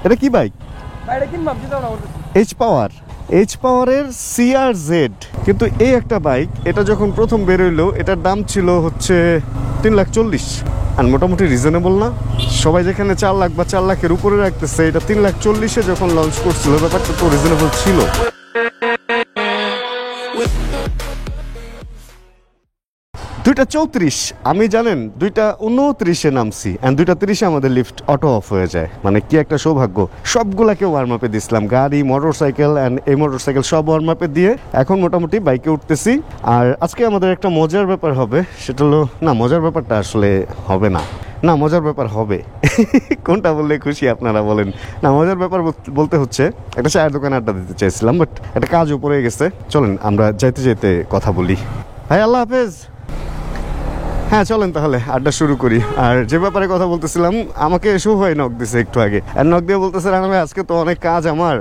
এটা কি bike? H পাওয়ার, H পাওয়ারের CRZ। কিন্তু এই একটা বাইক, এটা যখন প্রথম বেরোইলো এটার দাম ছিল হচ্ছে 3,40,000। আর মোটামুটি রিজনেবল না? সবাই যেখানে 4 লাখ বা 4 লাখের উপরে রাখতেছে, এটা 3,40,000-এ যখন লঞ্চ করছিল, ব্যাপারটা তো রিজনেবল ছিল। দুইটা 34, আমি জানেন 2টা 29-এ নামছি, অ্যান্ড 2টা 30-এ আমাদের লিফট অটো অফ হয়ে যায়। মানে কি একটা সৌভাগ্য। সবগুলাকে ওয়ার্ম আপে দিছিলাম, গাড়ি, মোটরসাইকেল অ্যান্ড এই মোটরসাইকেল সব ওয়ার্ম আপে দিয়ে এখন মোটামুটি বাইকে উঠতেছি। আর আজকে আমাদের একটা মজার ব্যাপার হবে, সেটা হলো, না মজার ব্যাপারটা আসলে হবে না, না মজার ব্যাপার হবে। কোনটা বললে খুশি আপনারা বলেন? না মজার ব্যাপার বলতে হচ্ছে, একটা চায়ের দোকানে আড্ডা দিতে চাইছিলাম, বাট একটা কাজও পড়ে গেছে। চলেন আমরা যাইতে যাইতে কথা বলি। ভাই আল্লাহ হাফেজ। হ্যাঁ চলেন তাহলে আড্ডা শুরু করি। আর যে ব্যাপারে কথা বলতেছিলাম, আমাকে ভাই নক দিছে একটু আগে, আর নক দিয়ে বলতেছে রানা ভাই আজকে তো অনেক কাজ আমার,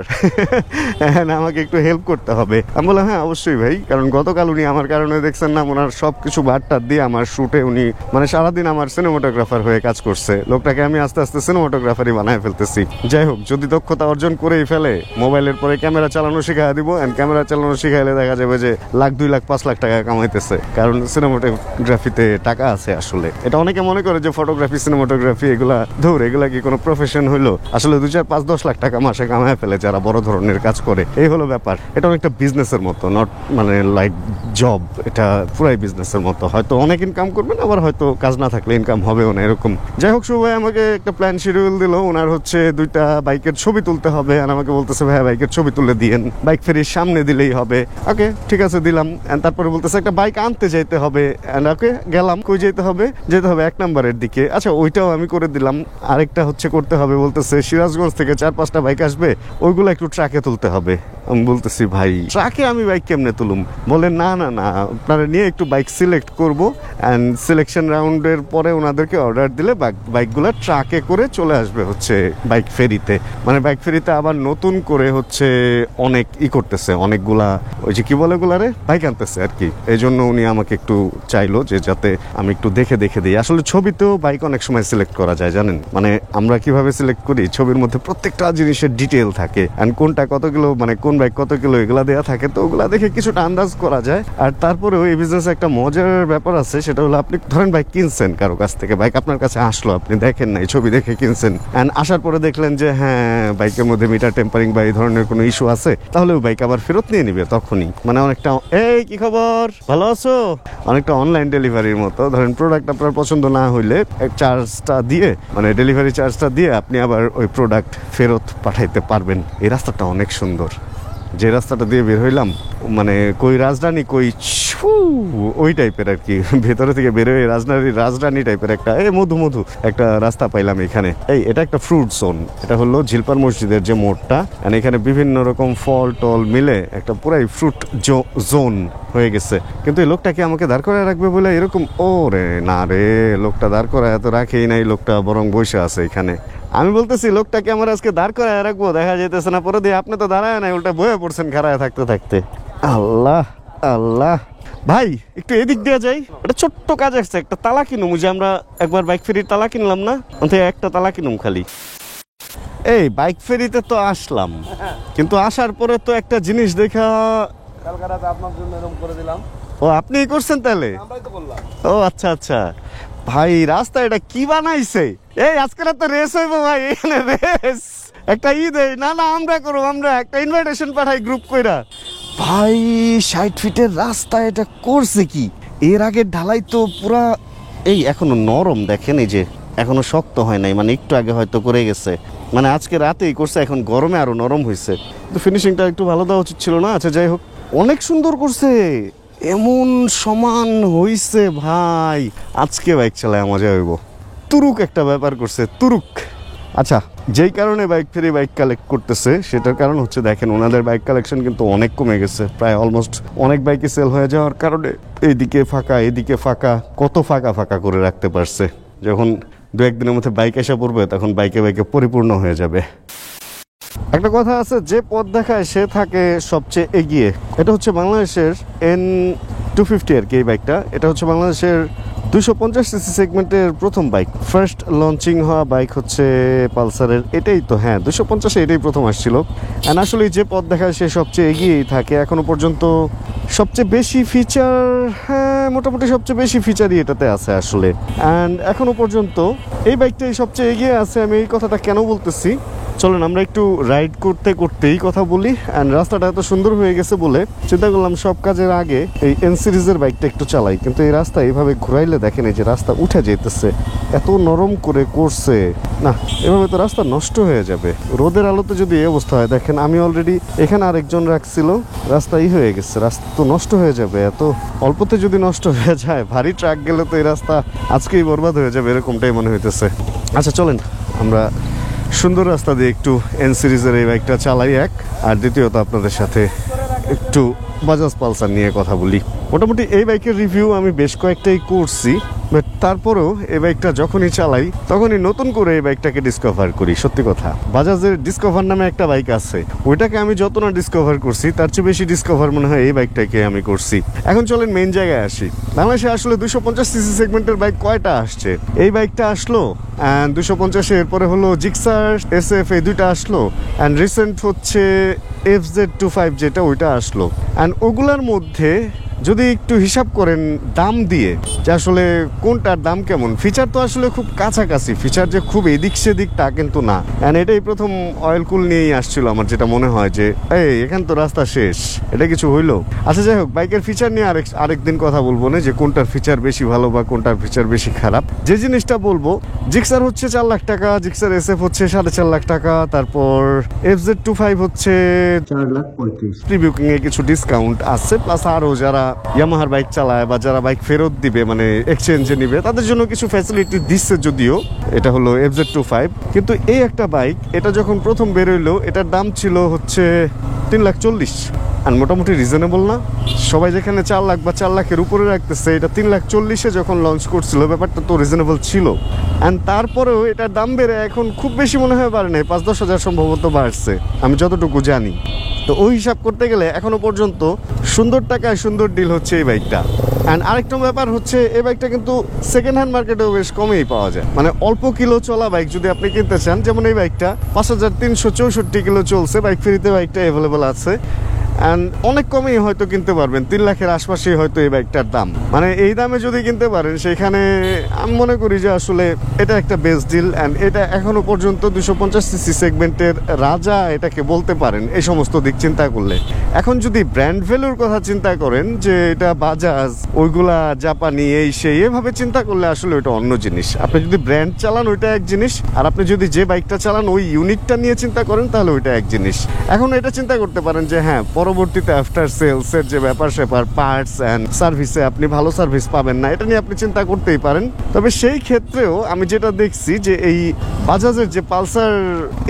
আমাকে একটু হেল্প করতে হবে। আমি বললাম হ্যাঁ অবশ্যই ভাই, কারণ গতকাল উনি আমার কারণে দেখছেন না, ওনার সব কিছু বারটার দিয়ে আমার শুটে উনি মানে সারাদিন আমার সিনেমাটোগ্রাফার হয়ে কাজ করছে। লোকটাকে আমি আস্তে আস্তে সিনেমাটোগ্রাফারই বানায় ফেলতেছি। যাই হোক, যদি দক্ষতা অর্জন করেই ফেলে, মোবাইলের পরে ক্যামেরা চালানো শিখাই দিব, অ্যান্ড ক্যামেরা চালানো শিখাইলে দেখা যাবে যে 1,00,000, 2,00,000, 5,00,000 টাকা কামাইতেছে। কারণ সিনেমাটোগ্রাফিতে টাকা আছে আসলে। এটা অনেকে মনে করে যে ফটোগ্রাফি, সিনেমাটোগ্রাফি এগুলা ধর, এগুলা কি কোনো প্রফেশন হইলো? আসলে 2, 4, 5, 10 লাখ টাকা মাসে কামায় ফেলে যারা বড় ধরনের কাজ করে। এই হলো ব্যাপার। এটা অনেকটা বিজনেসের মতো, নট মানে লাইক জব। এটা পুরাই বিজনেসের মতো। হয়তো অনেক ইনকাম করবেন, আবার হয়তো কাজ না থাকলে ইনকাম হবেও না, এরকম। যাই হোক, ভাই আমাকে একটা প্ল্যান শিডিউল দিল। ওনার হচ্ছে 2টা বাইকের ছবি তুলতে হবে, আর আমাকে বলতেছে ভাইয়া বাইকের ছবি তুলে দিয়েন, বাইক ফেরির সামনে দিলেই হবে। ওকে ঠিক আছে, দিলাম। তারপরে বলতেছে একটা বাইক আনতে যাইতে হবে, ওকে গেলাম। কই যেতে হবে? 1 নম্বরের দিকে। আচ্ছা ওইটাও আমি করে দিলাম। আরেকটা হচ্ছে করতে হবে, বলতেছে সিরাজগঞ্জ থেকে 4-5টা বাইক আসবে, ওইগুলো একটু ট্রাকে তুলতে হবে। আমি বলতেছি ভাই ট্রাকে আমি বাইক কেমনে তুলুম? বলে না না না, আপনারা নিয়ে একটু বাইক সিলেক্ট করবো, অ্যান্ড সিলেকশন রাউন্ডের পরে ওনাদেরকে অর্ডার দিলে বাইকগুলো ট্রাকে করে চলে আসবে হচ্ছে বাইক ফেরিতে। মানে বাইক ফেরিতে আবার নতুন করে হচ্ছে অনেক করতেছে, অনেকগুলা ওই যে কি বলে ওগুলারে বাইক আনতেছে আর কি। এই জন্য উনি আমাকে একটু চাইলো যে যাতে আমি একটু দেখে দিই। আসলে ছবিতেও বাইক অনেক সময় সিলেক্ট করা যায় জানেন। মানে আমরা কিভাবে সিলেক্ট করি, ছবির মধ্যে প্রত্যেকটা জিনিসের ডিটেল থাকে, অ্যান্ড কোনটা কত কিলো, মানে কোন বাইক কত কিলো, এগুলা দেওয়া থাকে। তো ওগুলা দেখে কিছুটা আন্দাজ করা যায়। আর তারপরেও এই বিজনেসে একটা মজার ব্যাপার আছে, সেটা হলো আপনি ধরেন বাইক কিনছেন কারো কাছ থেকে, বাইক আপনার কাছে আসলো, আপনি দেখেন নাই, ছবি দেখে কিনছেন, অ্যান্ড আসার পরে দেখলেন যে হ্যাঁ বাইকের মধ্যে মিটার টেম্পারিং বা এই ধরনের কোনো ইস্যু আছে, তাহলে ওই বাইক আবার ফেরত নিয়ে নিবে তখনই। মানে অনেকটা এই কি খবর, ভালো আছো, অনেকটা অনলাইন ডেলিভারির মতো। ধরেন প্রোডাক্ট আপনার পছন্দ না হইলে চার্জটা দিয়ে, মানে ডেলিভারি চার্জটা দিয়ে আপনি আবার ওই প্রোডাক্ট ফেরত পাঠাইতে পারবেন। এই রাস্তাটা অনেক সুন্দর। যে রাস্তাটা দিয়ে বের হইলাম, মানে কই রাজধানী কই ওই টাইপের আর কি। ভেতরে থেকে বের হয়ে রাজধানী টাইপের একটা মধু একটা রাস্তা পাইলাম এখানে। এটা একটা ফ্রুট জোন। এটা হলো ঝিলপার মসজিদের যে মোড়টা, এখানে বিভিন্ন রকম ফল টল মিলে একটা পুরাই ফ্রুট জোন হয়ে গেছে। কিন্তু এই লোকটাকে আমাকে দাঁড় করায় রাখবে বলে এরকম, ও রে না রে, লোকটা দাঁড় করায় এত রাখেই নাই, লোকটা বরং বসে আছে এখানে। আমি বলতেছি লোকটাকে আমার আজকে দাঁড় করায় রাখবো, দেখা যেতেছে না। পরে দিয়ে আপনি তো দাঁড়ায় নাই, উল্টা বয়ে পড়ছেন খাড়ায় থাকতে থাকতে। আল্লাহ আল্লাহ। ভাই একটু এদিক দিয়ে যাই, একটা ছোট্ট কাজ আসছে, একটা তালা কিনুম। যে আমরা একবার বাইক ফেরির তালা কিনলাম না, একটা তালা কিনুম খালি। এই বাইক ফেরিতে তো আসলাম, কিন্তু আসার পরে তো একটা জিনিস দেখা, আপনার জন্য এরকম করে দিলাম। ও আপনিই করছেন তাহলে? ও আচ্ছা আচ্ছা। ভাই রাস্তা এটা কি বানাইছে? আজকে তো রেস হইব ভাই, এখানে রেস একটা না না আমরা করবো, আমরা একটা ইনভাইটেশন পাঠাই গ্রুপ কইরা। ভাই 60 ফিটের রাস্তা এটা করছে কি? এর আগে ঢালাই তো পুরা এখনো নরম, দেখেন এই যে এখনো শক্ত হয় নাই, মানে একটু আগে হয়তো করে গেছে, মানে আজকে রাতেই করছে, এখন গরমে আরো নরম হয়েছে। তো ফিনিশিংটা একটু ভালো দেওয়া উচিত ছিল না। আচ্ছা যাই হোক, অনেক সুন্দর করছে, এমন সমান হইছে ভাই। আজকে বাইক চালায় মজা হইব। তুরুক একটা ব্যাপার করছে, তুরুক। আচ্ছা, যেই কারণে বাইক ফেরি বাইক কালেক্ট করতেছে সেটার কারণ হচ্ছে দেখেন ওনাদের বাইক কালেকশন কিন্তু অনেক কমে গেছে, প্রায় অলমোস্ট অনেক বাইকে সেল হয়ে যাওয়ার কারণে এইদিকে ফাঁকা এদিকে ফাঁকা, কত ফাঁকা ফাঁকা করে রাখতে পারছে। যখন 2-1 দিনের মধ্যে বাইক এসে পড়বে তখন বাইকে বাইকে পরিপূর্ণ হয়ে যাবে। একটা কথা আছে, যে পথ দেখায় সে থাকে সবচেয়ে এগিয়ে। এটা হচ্ছে বাংলাদেশের N250 আর কি এই বাইকটা। এটা হচ্ছে বাংলাদেশের 250cc সেগমেন্টের প্রথম বাইক, ফার্স্ট লঞ্চিং হওয়া বাইক হচ্ছে পালসারের, এটাই তো, হ্যাঁ 250 এটাই প্রথম আসছিল। অ্যান্ড আসলে যে পথ দেখায় সে সবচেয়ে এগিয়েই থাকে এখনো পর্যন্ত। সবচেয়ে বেশি ফিচার, হ্যাঁ মোটামুটি সবচেয়ে বেশি ফিচারই এটাতে আছে আসলে। অ্যান্ড এখনো পর্যন্ত এই বাইকটাই সবচেয়ে এগিয়ে আছে। আমি এই কথাটা কেন বলতেছি, চলেন আমরা একটু রাইড করতে করতেই কথা বলি। অ্যান্ড রাস্তাটা এত সুন্দর হয়ে গেছে বলে চিন্তা করলাম সব কাজের আগে এই এন সিরিজের বাইকটা একটু চালাই। কিন্তু এই রাস্তা এইভাবে ঘুরাইলে দেখেন এই যে রাস্তা উঠে যেতেছে, এত নরম করে করছে না, এভাবে তো রাস্তা নষ্ট হয়ে যাবে। রোদের আলোতে যদি এই অবস্থা হয়, দেখেন আমি অলরেডি এখানে আরেকজন রাখছিল, রাস্তা হয়ে গেছে, রাস্তা তো নষ্ট হয়ে যাবে। এত অল্পতে যদি নষ্ট হয়ে যায়, ভারী ট্রাক গেলে তো এই রাস্তা আজকেই বরবাদ হয়ে যাবে, এরকমটাই মনে হইতেছে। আচ্ছা চলেন আমরা সুন্দর রাস্তা দিয়ে একটু এন সিরিজের এই বাইকটা চালাই এক, আর দ্বিতীয়ত আপনাদের সাথে একটু বাজাজ পালসার নিয়ে কথা বলি। মোটামুটি এই বাইকের রিভিউ আমি বেশ কয়েকটাই করছি, বাট তারপরেও এই বাইকটা যখনই চালাই তখনই নতুন করে এই বাইকটাকে ডিসকভার করি। সত্যি কথা, বাজাজের ডিসকভার নামে একটা বাইক আছে, ওইটাকে আমি যত না ডিসকভার করছি তার চেয়ে বেশি ডিসকভার মনে হয় এই বাইকটাকে আমি করছি। এখন চলেন মেইন জায়গায় আসি। বাংলাদেশে আসলে 250cc সেগমেন্টের বাইক কয়টা আসছে? এই বাইকটা আসলো, অ্যান্ড 250 এরপরে হলো জিক্সার SF, এই দুইটা আসলো। অ্যান্ড রিসেন্ট হচ্ছে FZ25 যেটা, ওইটা আসলো। অ্যান্ড ওগুলার মধ্যে যদি একটু হিসাব করেন দাম দিয়ে, যে আসলে কোনটার দাম কেমন, ফিচার তো আসলে খুব কাছাকাছি, ফিচার যে খুব এদিক সেদিক তা কিন্তু না। অ্যান্ড এটাই প্রথম অয়েল কুল নিয়েই আসছিল আমার, যেটা মনে হয় যে এই এখান তো রাস্তা শেষ, এটা কিছু হইলো। আচ্ছা যাই হোক, বাইকের ফিচার নিয়ে আরেকদিন কথা বলবো না, যে কোনটার ফিচার বেশি ভালো বা কোনটার ফিচার বেশি খারাপ। যে জিনিসটা বলবো, জিক্সার হচ্ছে 4 লাখ টাকা, জিক্সার SF হচ্ছে 4.5 লাখ টাকা, তারপর FZ25 হচ্ছে 4,35,000। প্রিবিউকিং এ কিছু ডিসকাউন্ট আছে, প্লাস আরো যারা ইয়ামাহার বাইক চালায় বা যারা বাইক ফেরত দিবে, মানে এক্সচেঞ্জে নিবে, তাদের জন্য কিছু ফ্যাসিলিটি দিচ্ছে যদিও। এটা হলো FZ25। কিন্তু এই একটা বাইক, এটা যখন প্রথম বেরোইলো এটার দাম ছিল হচ্ছে 3,40,000। আর মোটামুটি রিজনেবল না? সবাই যেখানে 4 লাখ বা 4 লাখের উপরে রাখতেছে, এটা 3,40,000 যখন লঞ্চ করছিল, ব্যাপারটা তো রিজনেবল ছিল। অ্যান্ড তারপরেও এটার দাম বেড়ে এখন খুব বেশি মনে হয় বাড়ে নাই, 5-10 হাজার সম্ভবত বাড়ছে আমি যতটুকু জানি। তো ওই হিসাব করতে গেলে এখনো পর্যন্ত সুন্দর টাকায় সুন্দর ডিল হচ্ছে এই বাইকটা। অ্যান্ড আরেকটা ব্যাপার হচ্ছে, এই বাইকটা কিন্তু সেকেন্ড হ্যান্ড মার্কেটেও বেশ কমেই পাওয়া যায়। মানে অল্প কিলো চলা বাইক যদি আপনি কিনতে চান, যেমন এই বাইকটা 5,364 কিলো চলছে, বাইক ফ্রিতে বাইকটা অ্যাভেলেবেল আছে। অ্যান্ড অনেক কমেই হয়তো কিনতে পারবেন, 3 লাখের আশপাশেই হয়তো এই বাইকটার দাম। মানে এই দামে যদি কিনতে পারেন, সেখানে আমি মনে করি যে আসলে এটা একটা বেস্ট ডিল। অ্যান্ড এটা এখনো পর্যন্ত 250cc সেগমেন্টের রাজা এটাকে বলতে পারেন এই সমস্ত দিক চিন্তা করলে। এখন যদি ব্র্যান্ড ভ্যালুর কথা চিন্তা করেন, যে এটা বাজাজ, ওইগুলা জাপানি, এই সেই, এভাবে চিন্তা করলে আসলে ওইটা অন্য জিনিস। আপনি যদি ব্র্যান্ড চালান ওইটা এক জিনিস, আর আপনি যদি যে বাইকটা চালান ওই ইউনিটটা নিয়ে চিন্তা করেন তাহলে ওইটা এক জিনিস। এখন এটা চিন্তা করতে পারেন যে হ্যাঁ, পরবর্তীতে আফটার সেলসের যে ব্যাপার স্যাপার, পার্টস অ্যান্ড সার্ভিসে আপনি ভালো সার্ভিস পাবেন না, এটা নিয়ে আপনি চিন্তা করতেই পারেন। তবে সেই ক্ষেত্রেও আমি যেটা দেখছি যে এই বাজাজের যে পালসার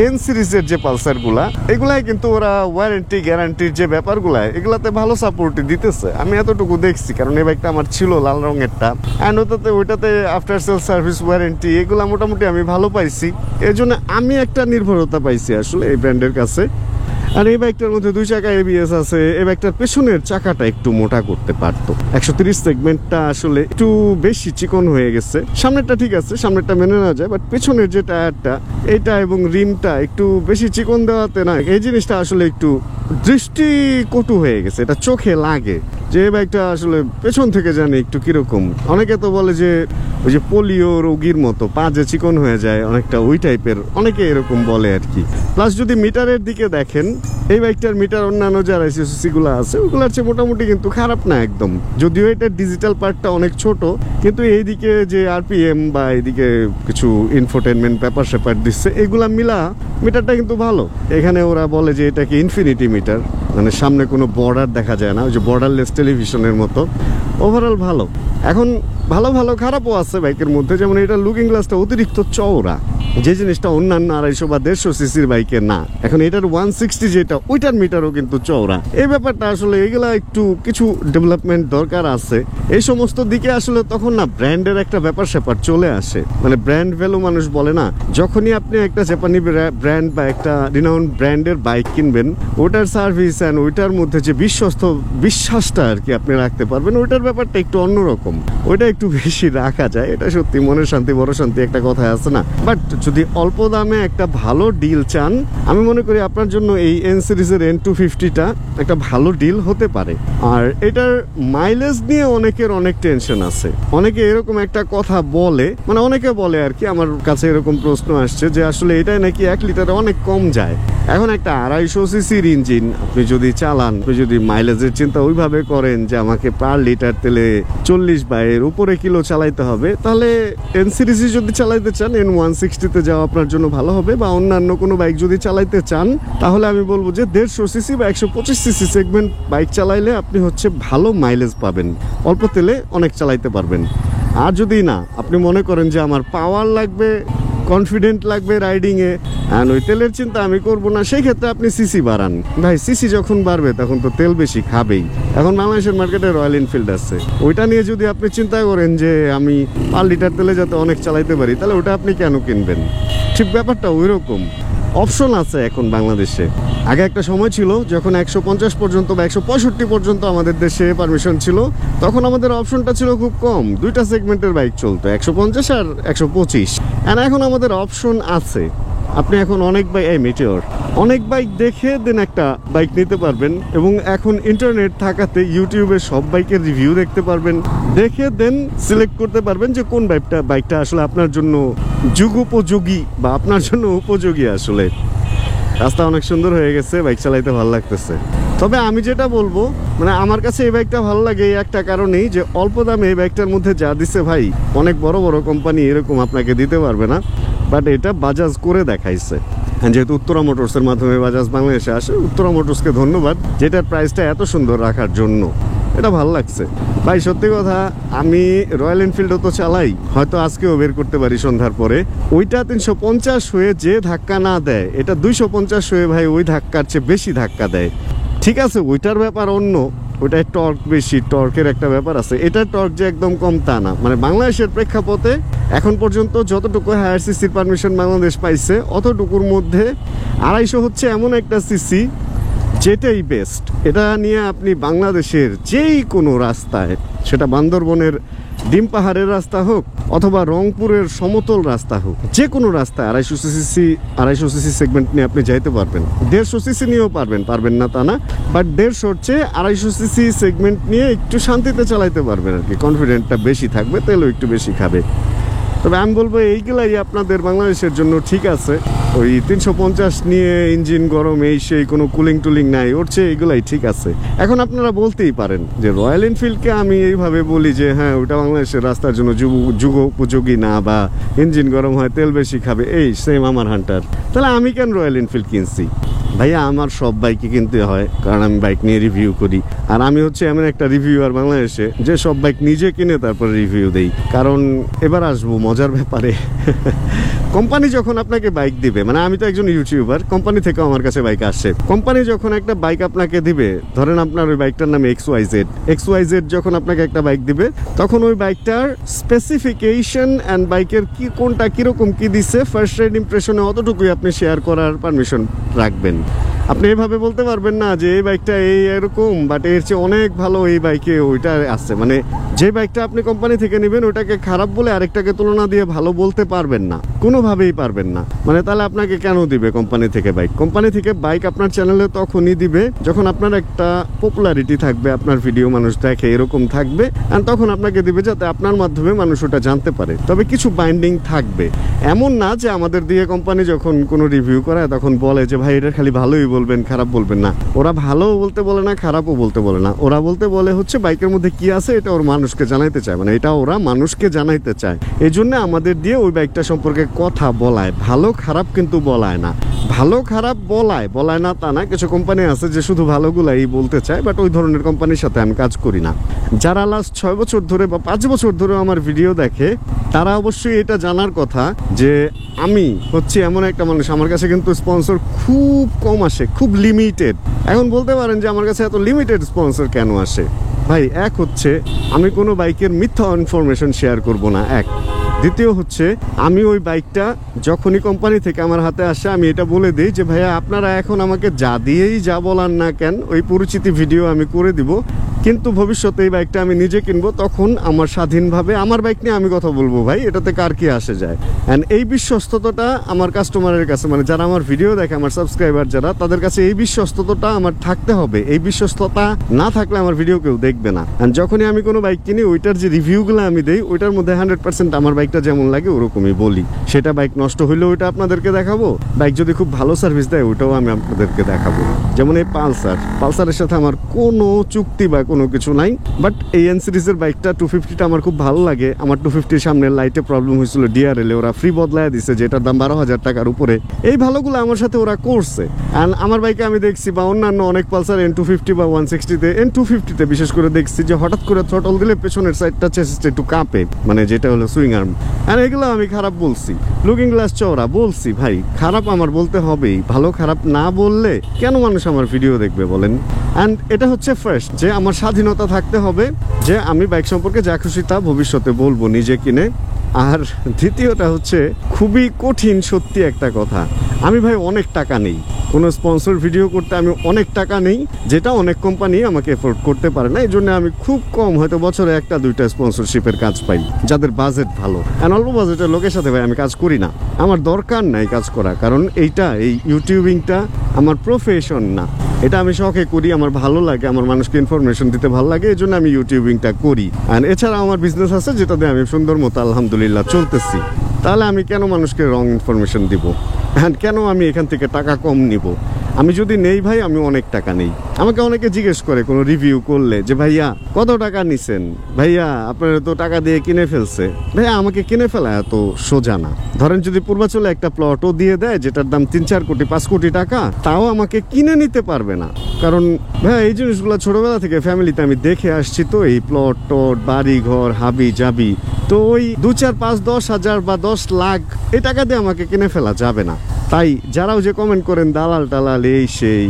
এন সিরিজের যে পালসারগুলা, এগুলাই কিন্তু ওরা ওয়ারেন্টি গ্যারান্টির যে ব্যাপারগুলা, এগুলাতে ভালো সাপোর্টই দিতেছে, আমি এতটুকু দেখছি। কারণ এই বাইকটা আমার ছিল লাল রঙেরটা, অ্যান্ড ওইটাতে আফটার সেল সার্ভিস, ওয়ারেন্টি, এগুলো মোটামুটি আমি ভালো পাইছি। এর জন্য আমি একটা নির্ভরতা পাইছি আসলে এই ব্র্যান্ডের কাছে। আর এই বাইকটার মধ্যে 2 চাকা ABS আছে। এই বাইকটার পেছনের চাকাটা একটু মোটা করতে পারতো, 130 সেগমেন্টটা আসলে একটু বেশি চিকন হয়ে গেছে। সামনেরটা ঠিক আছে, সামনেরটা মেনে নেওয়া যায়, বাট পেছনের যে টায়ারটা, এইটা এবং রিমটা একটু বেশি চিকন দেওয়াতে না, এই জিনিসটা আসলে একটু দৃষ্টিকটু হয়ে গেছে, এটা চোখে লাগে যে এই বাইকটা আসলে পেছন থেকে জানি একটু কিরকম। অনেকে তো বলে যে ওই যে পোলিও রোগীর মতো পা যে চিকন হয়ে যায় অনেকটা, ওই টাইপের অনেকে এরকম বলে আর কি। প্লাস যদি মিটারের দিকে দেখেন, এই বাইকটার মিটার অন্যান্য যারা SUC গুলো আছে ওগুলোর চেয়ে মোটামুটি কিন্তু খারাপ না একদম। যদিও এটার ডিজিটাল পার্টটা অনেক ছোট, কিন্তু এইদিকে যে RPM বা এইদিকে কিছু ইনফোটেনমেন্ট ব্যাপার স্যাপার দিচ্ছে, এগুলা মিলা মিটারটা কিন্তু ভালো। এখানে ওরা বলে যে এটাকে ইনফিনিটি মিটার, মানে সামনে কোনো বর্ডার দেখা যায় না, ওই যে বর্ডারলেস টেলিভিশনের মতো। ওভারঅল ভালো। এখন ভালো ভালো খারাপও আছে বাইকের মধ্যে, যেমন এটা লুকিং গ্লাসটা অতিরিক্ত চওড়া, যে জিনিসটা অন্যান্য 250 বা 150 সিসির বাইকে না। এখন এটার 160 যেটা, ওইটার মিটারও কিন্তু চওড়া। এই ব্যাপারটা আসলে এগুলা একটু কিছু ডেভেলপমেন্ট দরকার আছে। এই সমস্ত দিকে আসলে তখন না ব্র্যান্ডের একটা ব্যাপার স্যাপার চলে আসে। মানে ব্র্যান্ড ভ্যালু মানুষ বলে না, যখনই আপনি একটা জাপানি ব্র্যান্ড বা একটা রিনাউন্ড ব্র্যান্ডের বাইক কিনবেন, ওটার সার্ভিস অ্যান্ড ওইটার মধ্যে যে বিশ্বাসটা আর কি আপনি রাখতে পারবেন, ওইটার ব্যাপারটা একটু অন্যরকম। ওইটা একটু বেশি রাখা যায়। এটা সত্যি মনের শান্তি বড় শান্তি একটা কথা আছে না। বাট যদি অল্প দামে একটা ভালো ডিল চান, আমি মনে করি আপনার জন্য এই এন সিরিজের N250টা একটা ভালো ডিল হতে পারে। আর এটার মাইলেজ নিয়ে অনেকের অনেক টেনশন আছে। অনেকে এরকম একটা কথা বলে, মানে অনেকে বলে আর কি, আমার কাছে এরকম প্রশ্ন আসছে যে আসলে এটাই নাকি 1 লিটারে অনেক কম যায়। এখন একটা 250 সিসির ইঞ্জিন আপনি যদি চালান, আপনি যদি মাইলেজের চিন্তা ওইভাবে করেন যে আমাকে পার লিটার তেলে 40 বা এর উপরে কিলো চালাইতে হবে, তাহলে এন সিরিজ যদি চালাইতে চান N160-তে যাওয়া আপনার জন্য ভালো হবে। বা অন্যান্য কোনো বাইক যদি চালাইতে চান, তাহলে আমি বলবো যে 150 সিসি বা 125 সিসি সেগমেন্ট বাইক চালাইলে আপনি হচ্ছে ভালো মাইলেজ পাবেন, অল্প তেলে অনেক চালাইতে পারবেন। আর যদি না, আপনি মনে করেন যে আমার পাওয়ার লাগবে, কনফিডেন্ট লাগবে রাইডিংয়ে, অ্যান্ড ওই তেলের চিন্তা আমি করব না, সেই ক্ষেত্রে আপনি সিসি বাড়ান। ভাই সিসি যখন বাড়বে তখন তো তেল বেশি খাবেই। এখন বাংলাদেশের মার্কেটে রয়্যাল এনফিল্ড আছে, ওইটা নিয়ে যদি আপনি চিন্তা করেন যে আমি পার লিটার তেলে যাতে অনেক চালাইতে পারি, তাহলে ওটা আপনি কেন কিনবেন? ঠিক ব্যাপারটা ওই রকম। অপশন আছে এখন বাংলাদেশে। আগে একটা সময় ছিল যখন 150 পর্যন্ত বা 165 পর্যন্ত আমাদের দেশে পারমিশন ছিল, তখন আমাদের অপশনটা ছিল খুব কম। দুইটা সেগমেন্টের বাইক চলতো, 150 আর 125। আর এখন আমাদের অপশন আছে। আপনি এখন অনেক বাইক দেখে দেন একটা বাইক নিতে পারবেন। এবং এখন ইন্টারনেট থাকাতে ইউটিউবে সব বাইকের রিভিউ দেখতে পারবেন, দেখে দেন সিলেক্ট করতে পারবেন যে কোন বাইকটা আসলে আপনার জন্য যুগোপযোগী বা আপনার জন্য উপযোগী। আসলে রাস্তা অনেক সুন্দর হয়ে গেছে, বাইক চালাইতে ভালো লাগতেছে। তবে আমি যেটা বলবো, মানে আমার কাছে এই বাইকটা ভালো লাগে এই একটা কারণেই যে অল্প দামে এই বাইকটার মধ্যে যা দিচ্ছে ভাই, অনেক বড় বড় কোম্পানি এরকম আপনাকে দিতে পারবে না। বাট এটা বাজাজ করে দেখাইছে। যেহেতু উত্তরা মোটরসের মাধ্যমে বাজাজ বাংলাদেশে আসে, উত্তরা মোটরসকে ধন্যবাদ যেটার প্রাইসটা এত সুন্দর রাখার জন্য। এটা ভালো লাগছে ভাই, সত্যি কথা। আমি রয়্যাল এনফিল্ডও তো চালাই, হয়তো আজকেও বের করতে পারি সন্ধ্যার পরে। ওইটা 350 হয়ে যে ধাক্কা না দেয়, এটা 250 হয়ে ভাই ওই ধাক্কার চেয়ে বেশি ধাক্কা দেয়। ঠিক আছে, ওইটার ব্যাপার অন্য, ওইটায় টর্ক বেশি, টর্কের একটা ব্যাপার আছে। এটার টর্ক যে একদম কম তা না। মানে বাংলাদেশের প্রেক্ষাপটে এখন পর্যন্ত যতটুকু হায়ার সিসির পারমিশন বাংলাদেশ পাইছে, অতটুকুর মধ্যে 250 হচ্ছে এমন একটা সিসি যেটাই বেস্ট। এটা নিয়ে আপনি বাংলাদেশের যেই কোনো রাস্তায়, সেটা বান্দরবনের ডিম পাহাড়ের রাস্তা হোক অথবা রংপুরের সমতল রাস্তা হোক, যে কোনো রাস্তায় 250 সিসি সেগমেন্ট নিয়ে আপনি যাইতে পারবেন। 150 সিসি নিয়েও পারবেন না তা না, বাট 150-র চেয়ে 250 সিসি সেগমেন্ট নিয়ে একটু শান্তিতে চালাইতে পারবেন আর কি। কনফিডেন্টটা বেশি থাকবে, তেলও একটু বেশি খাবে। তবে আমি বলবো এইগুলাই আপনাদের বাংলাদেশের জন্য ঠিক আছে। ওই 350 নিয়ে ইঞ্জিন গরম, এই সেই কোনো কুলিং টুলিং নাই, ওর চেয়ে এগুলাই ঠিক আছে। এখন আপনারা বলতেই পারেন যে রয়্যাল এনফিল্ডকে আমি এইভাবে বলি যে হ্যাঁ ওটা বাংলাদেশের রাস্তার জন্য যুগোপযোগী না, বা ইঞ্জিন গরম হয়, তেল বেশি খাবে, এই সেম আমার হান্টার। তাহলে আমি কেন রয়্যাল এনফিল্ড কিনছি? ভাইয়া আমার সব বাইকই কিনতে হয়, কারণ আমি বাইক নিয়ে রিভিউ করি। আর আমি হচ্ছে এমন একটা রিভিউয়ার বাংলাদেশে যে সব বাইক নিজে কিনে তারপর রিভিউ দেই। কারণ এবার আসবো মজার ব্যাপারে। কোম্পানি যখন আপনাকে বাইক দিবে, মানে আমি তো একজন ইউটিউবার, কোম্পানি থেকেও আমার কাছে বাইক আসে। কোম্পানি যখন একটা বাইক আপনাকে দিবে, ধরেন আপনার ওই বাইকটার নাম XYZ যখন আপনাকে একটা বাইক দিবে, তখন ওই বাইকটার স্পেসিফিকেশন অ্যান্ড বাইকের কি কোনটা কিরকম কি দিচ্ছে, ফার্স্ট রাইড ইমপ্রেশনে অতটুকুই আপনি শেয়ার করার পারমিশন রাখবেন। আপনি এভাবে বলতে পারবেন না যে এই বাইকটা এরকম, বাট এর চেয়ে অনেক ভালো এই বাইকে ওইটা আছে। মানে যে বাইকটা আপনি কোম্পানি থেকে নেবেন ওটাকে খারাপ বলে আরেকটাকে তুলনা দিয়ে ভালো বলতে পারবেন না, কোনোভাবেই পারবেন না। মানে তাহলে আপনাকে কেন দিবে কোম্পানি থেকে বাইক? কোম্পানি থেকে বাইক আপনার চ্যানেলে তখনই দিবে যখন আপনার একটা পপুলারিটি থাকবে, আপনার ভিডিও মানুষ দেখে, এরকম থাকবে, আর তখন আপনাকে দিবে যাতে আপনার মাধ্যমে মানুষ ওটা জানতে পারে। তবে কিছু বাইন্ডিং থাকবে, এমন না যে আমাদের দিয়ে কোম্পানি যখন কোনো রিভিউ করায় তখন বলে যে ভাই এটা খালি ভালোই বলবেন, খারাপ বলবেন না। ওরা ভালোও বলতে বলে না, খারাপও বলতে বলে না। ওরা বলে হচ্ছে বাইকের মধ্যে কি আছে এটা ওর মানুষকে জানাইতে চায়, মানে এটা ওরা মানুষকে জানাইতে চায়। এই জন্য আমাদের দিয়ে ওই বাইকটা সম্পর্কে কথা বলায়, ভালো খারাপ কিন্তু বলায় না। ভালো খারাপ বলায় না তা না, কিছু কোম্পানি আছে যে শুধু ভালোগুলাই বলতে চায়, বাট ওই ধরনের কোম্পানির সাথে আমি কাজ করি না। যারা লাস্ট 6 বছর ধরে বা 5 বছর ধরে আমার ভিডিও দেখে তারা অবশ্যই এটা জানার কথা যে আমি হচ্ছে এমন একটা মানুষ, আমার কাছে কিন্তু স্পন্সর খুব কম আসে, খুব লিমিটেড। এখন বলতে পারেন যে আমার কাছে এত লিমিটেড স্পন্সর কেন আসে? ভাই, এক হচ্ছে আমি কোনো বাইকের মিথ্যা ইনফরমেশন শেয়ার করব না, এক। দ্বিতীয় হচ্ছে আমি ওই বাইকটা যখনই কোম্পানি থেকে আমার হাতে আসে আমি এটা বলে দিই যে ভাইয়া আপনারা এখন আমাকে যা দিয়েই যা বলার না কেন ওই পরিচিতি ভিডিও আমি করে দিব, কিন্তু ভবিষ্যতে এই বাইকটা আমি নিজে কিনবো, তখন আমার স্বাধীনভাবে আমার বাইক নিয়ে আমি কথা বলবো ভাই, এটাতে কার কি আসে যায়। অ্যান্ড এই বিশ্বস্ততাটা আমার কাস্টমারের কাছে, মানে যারা আমার ভিডিও দেখে, আমার সাবস্ক্রাইবার যারা, তাদের কাছে এই বিশ্বস্ততাটা আমার থাকতে হবে। এই বিশ্বস্ততা না থাকলে আমার ভিডিও কেউ দেখবে না। অ্যান্ড যখনই আমি কোনো বাইক কিনি ওইটার যে রিভিউগুলো আমি দিই ওইটার মধ্যে 100% আমার বাইকটা যেমন লাগে ওরকমই বলি। সেটা বাইক নষ্ট হইলে ওইটা আপনাদেরকে দেখাবো, বাইক যদি খুব ভালো সার্ভিস দেয় ওইটাও আমি আপনাদেরকে দেখাবো। যেমন এই পালসারের সাথে আমার কোনো চুক্তি বা কোনো কিছু নাই, বাট এই এন সিরিজের বাইকটা 250টা আমার খুব ভালো লাগে। আমার 250 সামনের লাইটে প্রবলেম হয়েছিল ডিআরএল, ওরা ফ্রি বদলায় দিছে, যেটার দাম 12,000 টাকার উপরে। এই ভালোগুলো আমার সাথে ওরা করছে। অ্যান্ড আমার বাইকে আমি দেখছি বা অন্যান্য অনেক পালসার N250 বা 160-তে, N250-তে বিশেষ করে দেখছি যে হঠাৎ করে থ্রটল দিলে পেছনের সাইডটা চেসিসটা একটু কাঁপে, মানে যেটা হলো সুইং আর্ম। আর এগুলো আমি খারাপ বলছি, লুকিং গ্লাস চওড়া বলছি, ভাই খারাপ আমার বলতে হবেই। ভালো খারাপ না বললে কেন মানুষ আমার ভিডিও দেখবে বলেন? অ্যান্ড এটা হচ্ছে ফার্স্ট, যে আমার স্বাধীনতা থাকতে হবে যে আমি বাইক সম্পর্কে যা খুশি তা ভবিষ্যতে বলবো নিজে কিনে। আর দ্বিতীয়টা হচ্ছে খুবই কঠিন সত্যি একটা কথা, আমি ভাই অনেক টাকা নেই, কোনো স্পন্সর ভিডিও করতে আমি অনেক টাকা নেই, যেটা অনেক কোম্পানি আমাকে এফোর্ড করতে পারে না। এই জন্য আমি খুব কম, হয়তো বছরে 1-2টা স্পন্সরশিপের কাজ পাই, যাদের বাজেট ভালো। অ্যান্ড অল্প বাজেটের লোকের সাথে ভাই আমি কাজ করি না, আমার দরকার নাই কাজ করা, কারণ এই ইউটিউবিংটা আমার প্রফেশন না, এটা আমি শখে করি, আমার ভালো লাগে, আমার মানুষকে ইনফরমেশন দিতে ভালো লাগে, এই জন্য আমি ইউটিউবিংটা করি। অ্যান্ড এছাড়া আমার বিজনেস আছে যেটাতে আমি সুন্দর মতো আলহামদুলিল্লাহ চলতেছি। তাহলে আমি কেন মানুষকে রং ইনফরমেশন দিব? হ্যাঁ, কেন আমি এখান থেকে টাকা কম নিব? আমি যদি নেই ভাই, আমি অনেক টাকা নেই। আমাকে অনেকে জিজ্ঞেস করে কোনো রিভিউ করলে যে ভাইয়া কত টাকা নিছেন, ভাইয়া আপনারা তো টাকা দিয়ে কিনে ফেলছে। ভাইয়া আমাকে কিনে ফেলা এত সোজা না। ধরেন যদি পূর্বাচলে একটা প্লটও দিয়ে দেয় যেটার দাম 3-4 কোটি 5 কোটি টাকা, তাও আমাকে কিনে নিতে পারবে না, কারণ ভাইয়া এই জিনিসগুলো ছোটবেলা থেকে ফ্যামিলিতে আমি দেখে আসছি। তো এই প্লট টট বাড়ি ঘর হাবি জাবি, তো ওই 2-4-5-10 হাজার বা 10 লাখ এই টাকা দিয়ে আমাকে কিনে ফেলা যাবে না। তাই যারাও যে কমেন্ট করেন দালাল টালাল এই সেই,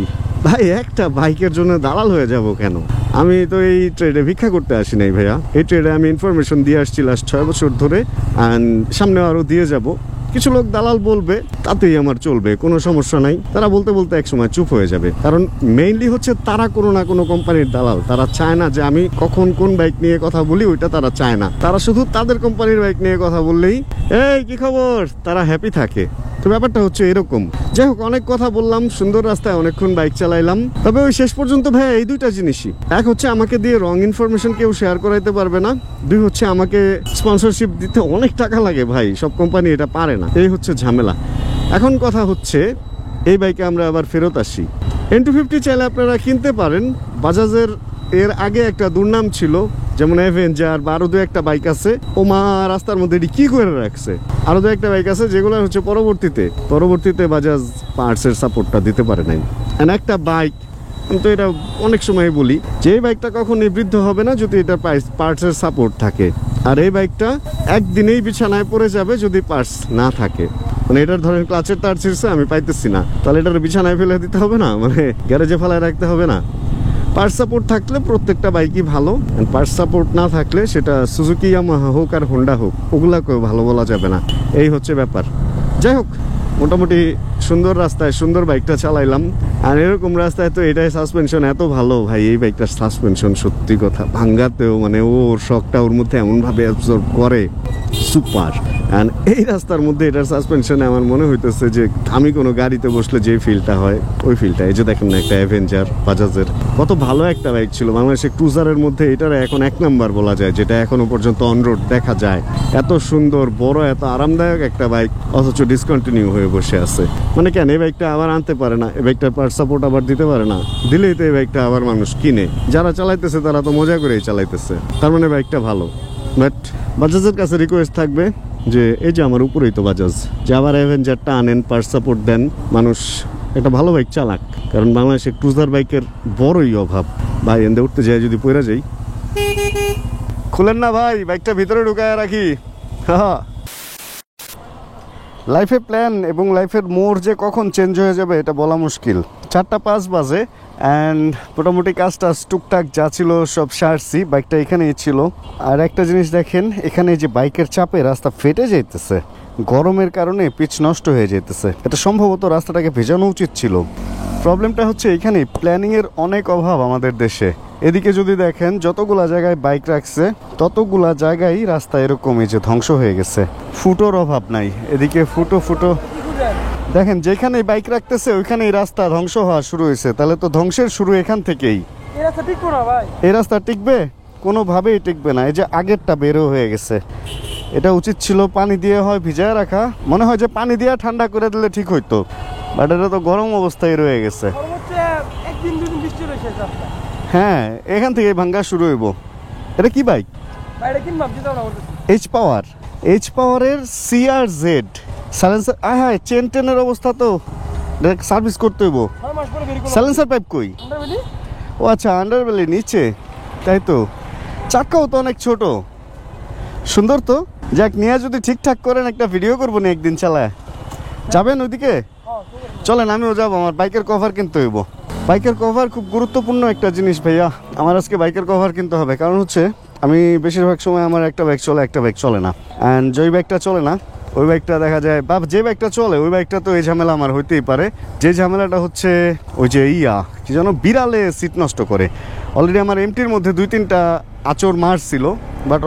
ভাই একটা বাইকের জন্য দালাল হয়ে যাব কেন? আমি তো এই ট্রেডে ভিক্ষা করতে আসি নাই ভাইয়া, এই ট্রেডে আমি ইনফরমেশন দিয়ে আসছি লাস্ট 6 বছর ধরে, অ্যান্ড সামনে আরও দিয়ে যাব। কিছু লোক দালাল বলবে, তাতেই আমার চলবে, কোনো সমস্যা নাই। তারা বলতে বলতে একসময় চুপ হয়ে যাবে, কারণ মেইনলি হচ্ছে তারা কোনো না কোনো কোম্পানির দালাল। তারা চায় না যে আমি কখন কোন বাইক নিয়ে কথা বলি, ওইটা তারা চায় না। তারা শুধু তাদের কোম্পানির বাইক নিয়ে কথা বললেই এই কি খবর, তারা হ্যাপি থাকে। তো ব্যাপারটা হচ্ছে এরকম। যাই হোক, অনেক কথা বললাম, সুন্দর রাস্তায় অনেকক্ষণ বাইক চালাইলাম। তবে ওই শেষ পর্যন্ত ভাই এই দুইটা জিনিসই, এক হচ্ছে আমাকে দিয়ে রং ইনফরমেশন কেউ শেয়ার করাইতে পারবে না, দুই হচ্ছে আমাকে স্পন্সরশিপ দিতে অনেক টাকা লাগে ভাই, সব কোম্পানি এটা পারে না, এই হচ্ছে ঝামেলা। এখন কথা হচ্ছে এই বাইকে আমরা আবার ফেরত আসি। N250 চাইলে আপনারা কিনতে পারেন। বাজাজের এর আগে একটা দুর্নাম ছিল, যেমন অ্যাভেঞ্জার বা আরো 2-1টা বাইক আছে, ওমা রাস্তার মধ্যে এটি কি করে রাখছে। আরো 2-1টা বাইক আছে যেগুলো হচ্ছে পরবর্তীতে বাজাজ পার্টসের সাপোর্টটা দিতে পারে নাই। একটা বাইক কিন্তু এটা অনেক সময় বলি যে এই বাইকটা কখনোই বৃদ্ধ হবে না যদি এটা পার্টসের সাপোর্ট থাকে, আর এই বাইকটা একদিনেই বিছানায় পড়ে যাবে যদি পার্টস না থাকে। মানে এটার ধরেন ক্লাচের তার ছিঁড়ছে, আমি পাইতেছি না, তাহলে এটার বিছানায় ফেলে দিতে হবে না, মানে গ্যারেজে ফেলায় রাখতে হবে না। পার্টস সাপোর্ট থাকলে প্রত্যেকটা বাইকই ভালো, পার্টস সাপোর্ট না থাকলে সেটা সুজুকি ইয়ামাহা হোক আর হোন্ডা হোক, ওগুলাকেও ভালো বলা যাবে না। এই হচ্ছে ব্যাপার। যাই হোক, মোটামুটি সুন্দর রাস্তায় সুন্দর বাইকটা চালাইলাম। আর এরকম রাস্তায় তো এটাই সাসপেনশন এত ভালো ভাই, এই বাইকটার সাসপেনশন সত্যি কথা ভাঙ্গাতেও মানে ওর শখটা ওর মধ্যে এমনভাবে অ্যাবজর্ব করে, সুপার। অ্যান্ড এই রাস্তার মধ্যে এটার সাসপেনশনে আমার মনে হইতেছে যে আমি কোনো গাড়িতে বসলে যে ফিলটা হয় ওই ফিলটা। এই যে দেখেন না, একটা অ্যাভেঞ্জার বাজাজের, কত ভালো একটা বাইক ছিল বাংলাদেশে ক্রুজারের মধ্যে, এটার এখন 1 নাম্বার বলা যায়, যেটা এখনো পর্যন্ত অনরোড দেখা যায়। এত সুন্দর বড় এত আরামদায়ক একটা বাইক, অথচ ডিসকন্টিনিউ হয়ে বসে আছে। মানে কেন এই বাইকটা আবার আনতে পারে না, এই বাইকটার পার্ট সাপোর্ট আবার দিতে পারে না, দিলেই তো এই বাইকটা আবার মানুষ কিনে। যারা চালাইতেছে তারা তো মজা করেই চালাইতেছে, তার মানে বাইকটা ভালো। বাট বাজাজের কাছে রিকোয়েস্ট থাকবে, যে এই যে আমার উপরেই তো বাজাজ, যে আবার অ্যাভেঞ্জারটা আনেন, পার্ট সাপোর্ট দেন, মানুষ একটা ভালো বাইক চালাক। কারণ বাংলাদেশে ক্রুজার বাইকের বড়ই অভাব। ভাই এন্দে উঠতে যায় যদি পড়ে যাই। খুলেন না ভাই, বাইকটা ভিতরে ঢুকায় রাখি। হ্যাঁ, লাইফে প্ল্যান এবং লাইফের মোড় যে কখন চেঞ্জ হয়ে যাবে এটা বলা মুশকিল। 4:05 বাজে অ্যান্ড মোটামুটি কাজটা টুকটাক যা ছিল সব সারছি, বাইকটা এখানেই ছিল। আর একটা জিনিস দেখেন, এখানে যে বাইকের চাপে রাস্তা ফেটে যাইতেছে, গরমের কারণে পিচ নষ্ট হয়ে যেতেছে। এটা সম্ভবত রাস্তাটাকে ভেজানো উচিত ছিল। প্রবলেমটা হচ্ছে এখানে প্ল্যানিংয়ের অনেক অভাব আমাদের দেশে। এদিকে যদি দেখেন যতগুলা জায়গায় বাইক রাখছে ততগুলা জায়গায় রাস্তা এরকমই যে ধ্বংস হয়ে গেছে, ফুটোর অভাব নাই। এদিকে ফুটো দেখেন, যেখানে বাইক রাখতেছে ওইখানেই রাস্তা ধ্বংস হওয়া শুরু হয়েছে। তাহলে তো ধ্বংসের শুরু এখান থেকেই। এই রাস্তা টিকবে? কোনোভাবেই টিকবে না। এই যে আগেরটা বেরো হয়ে গেছে, এটা উচিত ছিল পানি দিয়ে হয় ভিজায় রাখা। মনে হয় যে পানি দিয়ে ঠান্ডা করে দিলে ঠিক হইতো, বাট এটা তো গরম অবস্থায় রয়ে গেছে। হ্যাঁ, এখান থেকে ভাঙ্গা শুরু হইব। এটা কি বাইক? এইচ পাওয়ারের CRZ সাইলেন্সার। হ্যাঁ, চেন টেনের অবস্থা তো সার্ভিস করতে হইব। সাইলেন্সার পাইপ কই? ও আচ্ছা, আন্ডারবেলি নিচে, তাই তো। চাকাও তো অনেক ছোট, সুন্দর তো। যাক, নিয়ে যদি ঠিকঠাক করেন একটা ভিডিও করবো না একদিন চালায়। যাবেন ওইদিকে? চলেন, আমিও যাবো। আমার বাইকের কভার কিনতে হইব। বাইকের কভার খুব গুরুত্বপূর্ণ একটা জিনিস ভাইয়া। আমার আজকে বাইকের কভার কিনতে হবে। কারণ হচ্ছে আমি বেশিরভাগ সময় আমার একটা বাইক চলে, একটা বাইক চলে না। অ্যান্ড যেই বাইকটা চলে না ওই বাইকটা দেখা যায়, বা যে বাইকটা চলে ওই বাইকটা তো এই ঝামেলা আমার হইতেই পারে। যে ঝামেলাটা হচ্ছে ওই যে কি যেন, বিড়ালে সিট নষ্ট করে। অলরেডি আমার এমটির মধ্যে 2-3টা আঁচড় মারছিল, বাট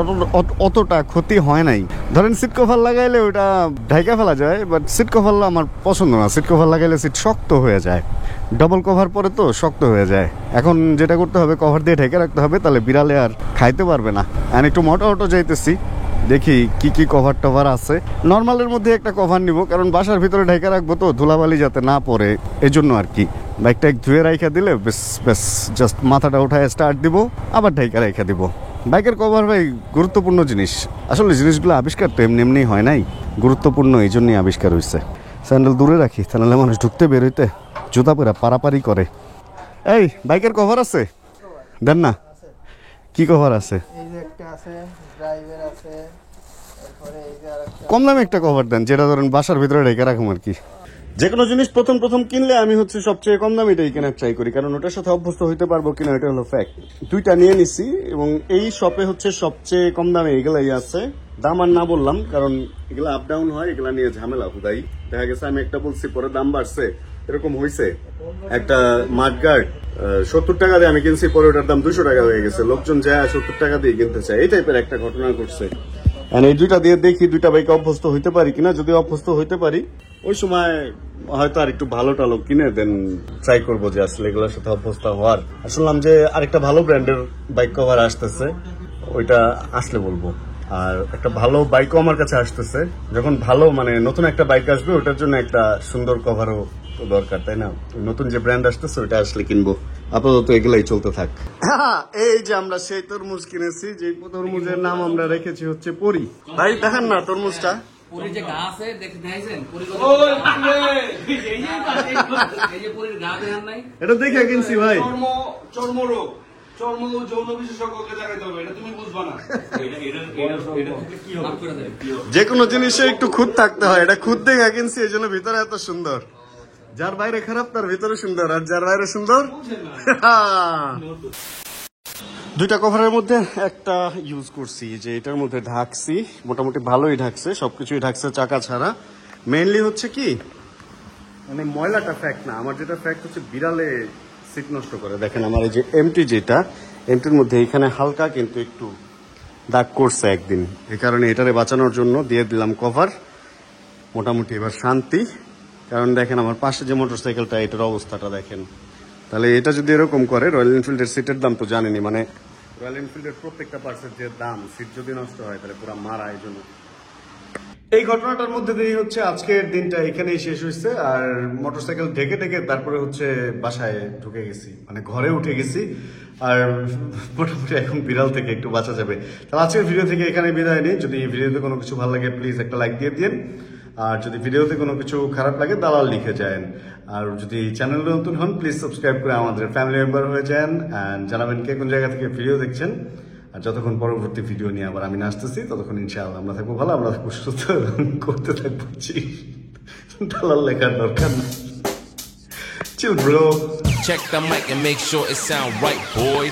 অতটা ক্ষতি হয় নাই। ধরেন সিট কভার লাগাইলে ওইটা ঢাইকা ফেলা যায়, বাট সিট কভার আমার পছন্দ না। সিট কভার লাগাইলে সিট শক্ত হয়ে যায়, ডবল কভার পরে তো শক্ত হয়ে যায়। এখন যেটা করতে হবে, কভার দিয়ে ঢেকে রাখতে হবে, তাহলে বিড়ালে আর খাইতে পারবে না। আর একটু মোটো যাইতেছি, দেখি কি কি কভার টভার আছে। নর্মালের মধ্যে একটা কভার নিব, কারণ বাসার ভিতরে ঢেকে রাখবো তো, ধুলাবালি যাতে না পড়ে, এই জন্য আর কি। বাইকটা ধুয়ে রাইখা দিলে বেশ জাস্ট মাথাটা উঠায় স্টার্ট দিব, আবার ঢেকে রাইখা দিব। বাইকের কভার ভাই গুরুত্বপূর্ণ জিনিস। আসলে জিনিসগুলো আবিষ্কার তো এমনি হয় নাই, গুরুত্বপূর্ণ এই জন্যই আবিষ্কার হয়েছে। স্যান্ডেল দূরে রাখি, তাহলে মানুষ ঢুকতে বেরোইতে জুতা পরে পারাপারি করে। এই বাইকের কভার আছে? দেন না। কি কভার আছে? কম দামে একটা কভার দেন, যেটা ধরেন বাসার ভিতরে রেখে রাখুন আর কি। যে কোনো জিনিস প্রথম কিনলে আমি হচ্ছে সবচেয়ে কম দামে এটাই কেনার ট্রাই করি, কারণ ওটার সাথে অভ্যস্ত হইতে পারবো কিনা, এটা হলো ফ্যাক্ট। 2টা নিয়ে নিছি এবং এই শপে হচ্ছে সবচেয়ে কম দামে এগুলাই আছে। দাম আর না বললাম, কারণ এগুলো আপ ডাউন হয়, এগুলা নিয়ে ঝামেলা হুদাই। দেখা গেছে আমি একটা বলছি, পরে দাম বাড়ছে, এরকম হয়েছে। একটা মাঠগার্ড 70 টাকা দিয়ে আমি কিনছি, পরে ওটার দাম 200 টাকা হয়ে গেছে। লোকজন যায় 70 টাকা দিয়ে কিনতে চায়, এই টাইপের একটা ঘটনা ঘটছে। এই 2টা দিয়ে দেখি 2টা বাইকে অভ্যস্ত হইতে পারি কিনা। যদি অভ্যস্ত হইতে পারি, ওই সময় হয়তো আর একটু ভালো টালো কিনে দেন ট্রাই করবো যে আসলে এগুলোর সাথে অভ্যস্ত হওয়ার। শুনলাম যে আরেকটা ভালো ব্র্যান্ডের বাইক কভার আসতেছে, ওইটা আসলে বলবো। আর একটা ভালো বাইকও আমার কাছে আসতেছে। যখন ভালো মানে নতুন একটা বাইক আসবে, ওটার জন্য একটা সুন্দর কভারও তো দরকার, তাই না? নতুন যে ব্র্যান্ড আসতেছে ওইটা আসলে কিনবো। আপাতত এগুলাই চলতে থাক। এই যে আমরা সেই তরমুজ কিনেছি, যে তরমুজের নাম আমরা রেখেছি হচ্ছে পরি। ভাই দেখান না তরমুজটা। এটা দেখে কিনছি ভাই। যে কোনো জিনিসে একটু খুঁত থাকতে হয়, এটা খুঁত দেখে কিনছি, এই জন্য ভিতরে এত সুন্দর। যার বাইরে খারাপ তার ভিতরে সুন্দর, আর যার বাইরে সুন্দর। 2টা কভারের মধ্যে একটা ইউজ করছি, যে এটার মধ্যে ঢাকছি, মোটামুটি ভালোই ঢাকছে, সবকিছুই ঢাকছে চাকা ছাড়া। মেইনলি হচ্ছে কি, মানে ময়লাটা ফ্যাক্ট না, আমার যেটা ফ্যাক্ট হচ্ছে বিড়ালে সিট নষ্ট করে। দেখেন আমার এই যে এমটি, যেটা এমটির মধ্যে এখানে হালকা কিন্তু একটু দাগ করছে একদিন, এই কারণে এটারে বাঁচানোর জন্য দিয়ে দিলাম কভার। মোটামুটি এবার শান্তি। কারণ দেখেন আমার পাশে যে মোটরসাইকেলটা, এটার অবস্থাটা দেখেন। তাহলে এটা যদি এরকম করে, রয়্যাল এনফিল্ডের সিটের দাম তো জানেনি, মানে রয়্যাল এনফিল্ডের প্রত্যেকটা পার্টসের যে দাম, সিট যদি নষ্ট হয় তাহলে পুরো মারা। এই জন্য এই ঘটনাটার মধ্যে দিয়ে হচ্ছে আজকের দিনটা এখানেই শেষ হয়েছে। আর মোটরসাইকেল ঢেকে ঢেকে তারপরে হচ্ছে বাসায় ঢুকে গেছি, মানে ঘরে উঠে গেছি। আর মোটামুটি এখন বিড়াল থেকে একটু বাঁচা যাবে। তাহলে আজকের ভিডিও থেকে এখানে বিদায় নিই। যদি ভিডিওতে কোনো কিছু ভালো লাগে প্লিজ একটা লাইক দিয়ে দিন। আর যদি ভিডিওতে কোনো কিছু খারাপ লাগে দালাল লিখে যান। আর যদি চ্যানেলে নতুন হন প্লিজ সাবস্ক্রাইব করে আমাদের ফ্যামিলি মেম্বার হয়ে যান। অ্যান্ড জানাবেন কে কোন জায়গা থেকে ভিডিও দেখছেন। আর যতক্ষণ পরবর্তী ভিডিও নিয়ে আবার আমি আসতেছি ততক্ষণ ইনশাআল্লাহ আমরা থাকবো ভালো, আমরা থাকবো সুস্থ, করতে থাকবো দালাল লেখার দরকার না। Chill bro. Check the mic and make sure it sound right, boys.